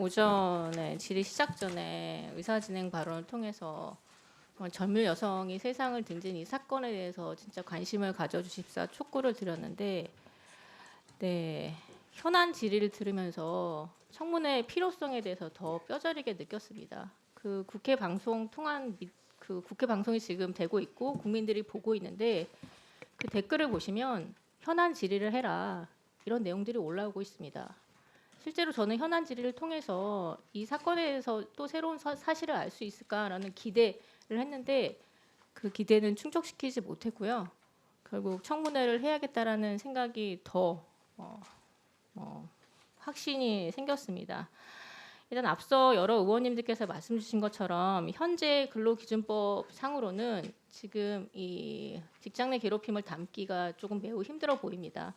오전에 질의 시작 전에 의사진행 발언을 통해서 젊은 여성이 세상을 등진 이 사건에 대해서 진짜 관심을 가져주십사 촉구를 드렸는데, 네, 현안 질의를 들으면서 청문회의 필요성에 대해서 더 뼈저리게 느꼈습니다. 그 국회 방송 통한 그 국회 방송이 지금 되고 있고 국민들이 보고 있는데 그 댓글을 보시면 현안 질의를 해라 이런 내용들이 올라오고 있습니다. 실제로 저는 현안 질의를 통해서 이 사건에 대해서 또 새로운 사실을 알 수 있을까라는 기대를 했는데 그 기대는 충족시키지 못했고요. 결국 청문회를 해야겠다라는 생각이 더 확신이 생겼습니다. 일단 앞서 여러 의원님들께서 말씀 주신 것처럼 현재 근로기준법 상으로는 지금 이 직장 내 괴롭힘을 담기가 조금 매우 힘들어 보입니다.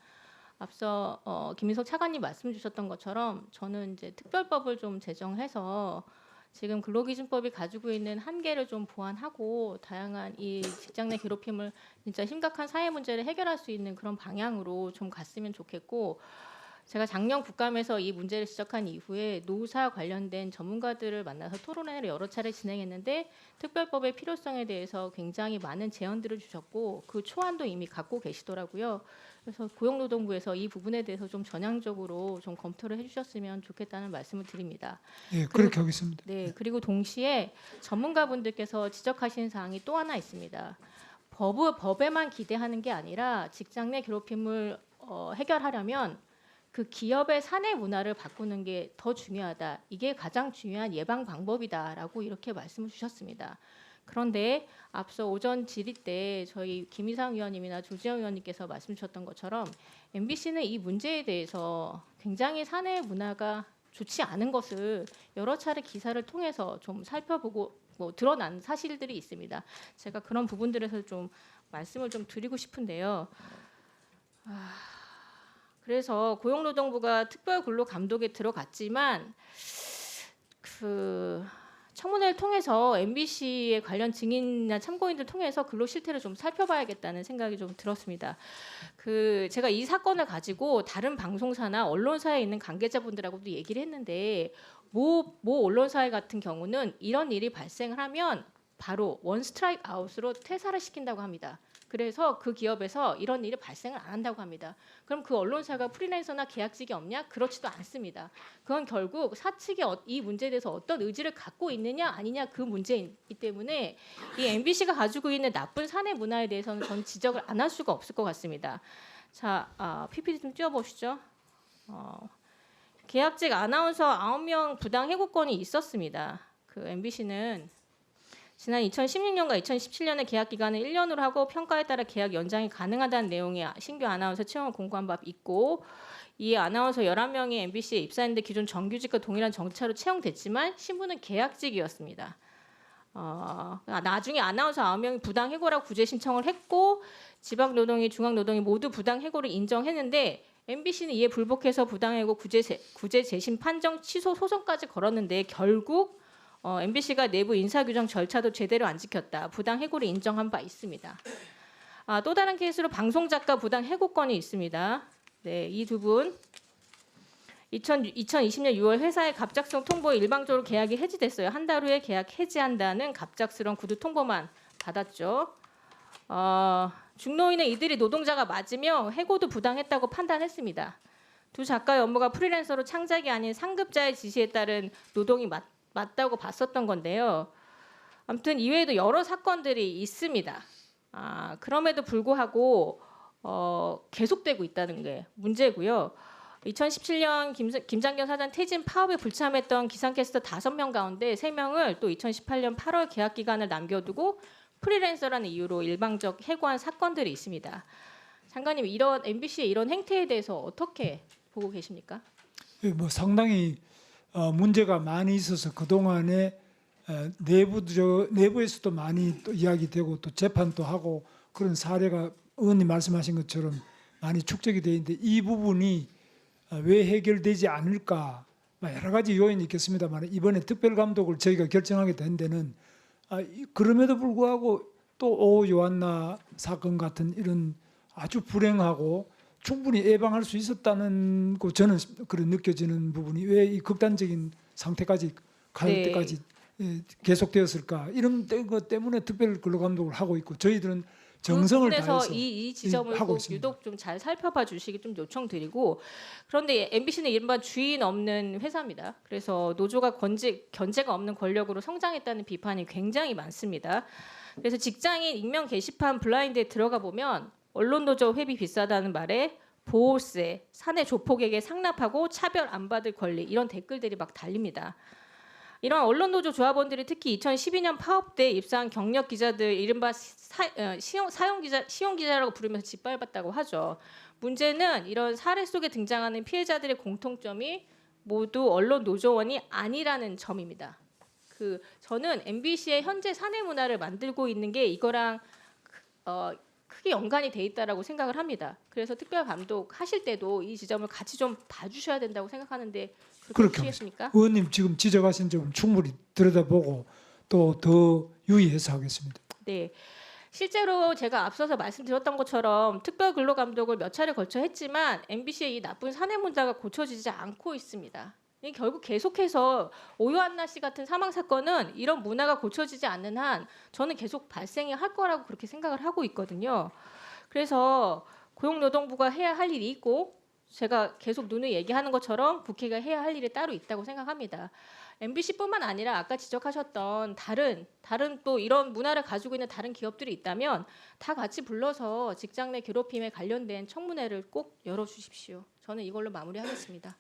앞서 김민석 차관님 말씀 주셨던 것처럼 저는 이제 특별법을 좀 제정해서 지금 근로기준법이 가지고 있는 한계를 좀 보완하고 다양한 이 직장 내 괴롭힘을 진짜 심각한 사회 문제를 해결할 수 있는 그런 방향으로 좀 갔으면 좋겠고, 제가 작년 국감에서 이 문제를 지적한 이후에 노사 관련된 전문가들을 만나서 토론회를 여러 차례 진행했는데 특별법의 필요성에 대해서 굉장히 많은 제언들을 주셨고 그 초안도 이미 갖고 계시더라고요. 그래서 고용노동부에서 이 부분에 대해서 좀 전향적으로 좀 검토를 해주셨으면 좋겠다는 말씀을 드립니다. 네, 그렇게 하겠습니다. 네, 그리고 동시에 전문가분들께서 지적하신 사항이 또 하나 있습니다. 법에만 기대하는 게 아니라 직장 내 괴롭힘을 해결하려면 그 기업의 사내 문화를 바꾸는 게 더 중요하다. 이게 가장 중요한 예방 방법이다라고 이렇게 말씀을 주셨습니다. 그런데 앞서 오전 질의 때 저희 김희상 의원님이나 조지영 의원님께서 말씀 주셨던 것처럼 MBC는 이 문제에 대해서 굉장히 사내 문화가 좋지 않은 것을 여러 차례 기사를 통해서 좀 살펴보고 드러난 사실들이 있습니다. 제가 그런 부분들에서 좀 말씀을 좀 드리고 싶은데요. 그래서 고용노동부가 특별근로감독에 들어갔지만 그 청문회를 통해서 MBC의 관련 증인이나 참고인들 통해서 근로 실태를 좀 살펴봐야겠다는 생각이 좀 들었습니다. 제가 이 사건을 가지고 다른 방송사나 언론사에 있는 관계자분들하고도 얘기를 했는데 모 언론사 같은 경우는 이런 일이 발생을 하면 바로 원 스트라이크 아웃으로 퇴사를 시킨다고 합니다. 그래서 그 기업에서 이런 일이 발생을 안 한다고 합니다. 그럼 그 언론사가 프리랜서나 계약직이 없냐? 그렇지도 않습니다. 그건 결국 사측이 이 문제에 대해서 어떤 의지를 갖고 있느냐 아니냐 그 문제이기 때문에 이 MBC가 가지고 있는 나쁜 사내 문화에 대해서는 전 지적을 안 할 수가 없을 것 같습니다. 자, PPT 좀 띄워보시죠. 계약직 아나운서 9명 부당 해고건이 있었습니다. 그 MBC는 지난 2016년과 2017년에 계약 기간을 1년으로 하고 평가에 따라 계약 연장이 가능하다는 내용의 신규 아나운서 채용을 공고한 바 있고, 이 아나운서 11명이 MBC에 입사했는데 기존 정규직과 동일한 정차로 채용됐지만 신분은 계약직이었습니다. 나중에 아나운서 9명이 부당 해고라고 구제 신청을 했고 지방노동위, 중앙노동위 모두 부당 해고를 인정했는데 MBC는 이에 불복해서 부당 해고 구제 재심 판정 취소 소송까지 걸었는데 결국 MBC가 내부 인사규정 절차도 제대로 안 지켰다. 부당 해고를 인정한 바 있습니다. 또 다른 케이스로 방송작가 부당 해고건이 있습니다. 네, 이 두 분 2020년 6월 회사의 갑작스러운 통보에 일방적으로 계약이 해지됐어요. 한 달 후에 계약 해지한다는 갑작스러운 구두 통보만 받았죠. 중노인은 이들이 노동자가 맞으며 해고도 부당했다고 판단했습니다. 두 작가의 업무가 프리랜서로 창작이 아닌 상급자의 지시에 따른 노동이 맞다고 봤었던 건데요. 아무튼 이외에도 여러 사건들이 있습니다. 그럼에도 불구하고 계속되고 있다는 게 문제고요. 2017년 김장겸 사장 퇴진 파업에 불참했던 기상캐스터 5명 가운데 3명을 또 2018년 8월 계약 기간을 남겨두고 프리랜서라는 이유로 일방적 해고한 사건들이 있습니다. 장관님, 이런 MBC의 이런 행태에 대해서 어떻게 보고 계십니까? 뭐 상당히 문제가 많이 있어서 그동안에 내부에서도 많이 또 이야기되고 또 재판도 하고 그런 사례가 의원님 말씀하신 것처럼 많이 축적이 되어 있는데 이 부분이 왜 해결되지 않을까 여러 가지 요인이 있겠습니다만 이번에 특별감독을 저희가 결정하게 된 데는 그럼에도 불구하고 또 오 요한나 사건 같은 이런 아주 불행하고 충분히 예방할 수 있었다는 거 저는 그런 느껴지는 부분이 왜 이 극단적인 상태까지 갈 네. 때까지 계속되었을까 이런 것 때문에 특별 근로감독을 하고 있고 저희들은 정성을 그 부분에서 다해서 이 지점을 하고 꼭 있습니다. 유독 좀 잘 살펴봐 주시기 좀 요청드리고 그런데 MBC는 이른바 주인 없는 회사입니다. 그래서 노조가 견제가 없는 권력으로 성장했다는 비판이 굉장히 많습니다. 그래서 직장인 익명 게시판 블라인드에 들어가 보면 언론 노조 회비 비싸다는 말에 보호세, 사내 조폭에게 상납하고 차별 안 받을 권리 이런 댓글들이 막 달립니다. 이런 언론 노조 조합원들이 특히 2012년 파업 때 입사한 경력 기자들 이른바 시용 기자라고 부르면서 짓밟았다고 하죠. 문제는 이런 사례 속에 등장하는 피해자들의 공통점이 모두 언론 노조원이 아니라는 점입니다. 저는 MBC의 현재 사내 문화를 만들고 있는 게 이거랑 크게 연관이 돼 있다라고 생각을 합니다. 그래서 특별 감독 하실 때도 이 지점을 같이 좀 봐주셔야 된다고 생각하는데 그렇게 그렇게 보시겠습니까? 의원님 지금 지적하신 점은 충분히 들여다보고 또 더 유의해서 하겠습니다. 네. 실제로 제가 앞서서 말씀드렸던 것처럼 특별 근로 감독을 몇 차례 걸쳐 했지만 MBC의 이 나쁜 사내 문화가 고쳐지지 않고 있습니다. 이 결국 계속해서 오요한나 씨 같은 사망 사건은 이런 문화가 고쳐지지 않는 한 저는 계속 발생이 할 거라고 그렇게 생각을 하고 있거든요. 그래서 고용노동부가 해야 할 일이 있고 제가 계속 누누이 얘기하는 것처럼 국회가 해야 할 일이 따로 있다고 생각합니다. MBC뿐만 아니라 아까 지적하셨던 다른 또 이런 문화를 가지고 있는 다른 기업들이 있다면 다 같이 불러서 직장 내 괴롭힘에 관련된 청문회를 꼭 열어주십시오. 저는 이걸로 마무리하겠습니다.